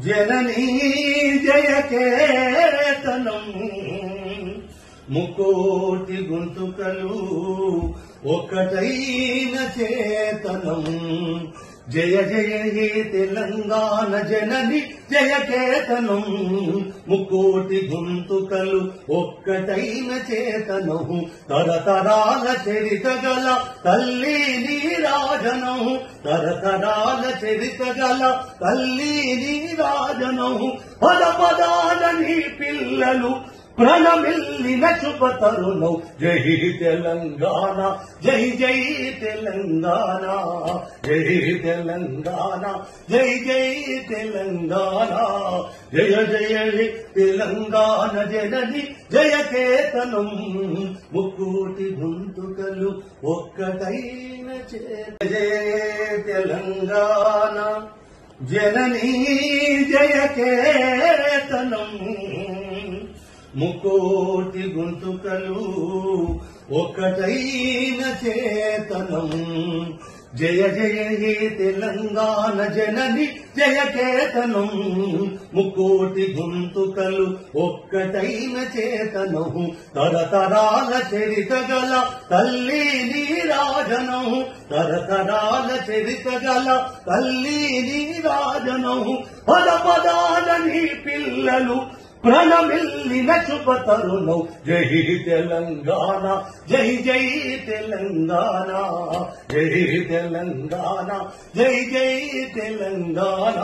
జననీ జయకేతనం ముకోటి గొంతుకలు ఒక్కటైన చేతనం జయ జయ హే తెలంగాణ జనని జయకేతనం ముకోటి గొంతుకలు ఒక్కటైన చేతనం తరతరాల చరిత గల తల్లి నీరాజనం తరతరాల చరిత గల తల్లి నీరాజనం పద పదాల నీ పిల్లలు ప్రణమిల్లిన శుభ తరుణం జై తెలంగాణ జై జై తెలంగాణ జై తెలంగాణ జై జై తెలంగాణ జయ జయ తెలంగాణ జనని జయకేతనం ముక్కోటి గొంతుకలు ఒక్కటైన జయ తెలంగాణ జననీ జయకేతనం ముకోటి గొంతుకలు ఒక్కటైన చేతనం జయ జయ హే తెలంగాణ జనని జయకేతనం ముకోటి గొంతుకలు ఒక్కటైన చేతనం తరతరాల చరిత గల తల్లి నీరాజనం తరతరాల చరిత గల తల్లి నీరాజనం పద పదాల నీ పిల్లలు ప్రణమిల్లిన శుభ తరుణం జై తెలంగాణ జై జై తెలంగాణ జై తెలంగాణ జై జై తెలంగాణ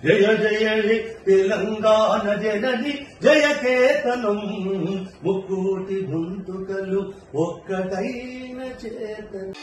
జయ జయ తెలంగాణ జనని జయకేతనం ముక్కోటి గొంతుకలు ఒక్కటైన చేతనం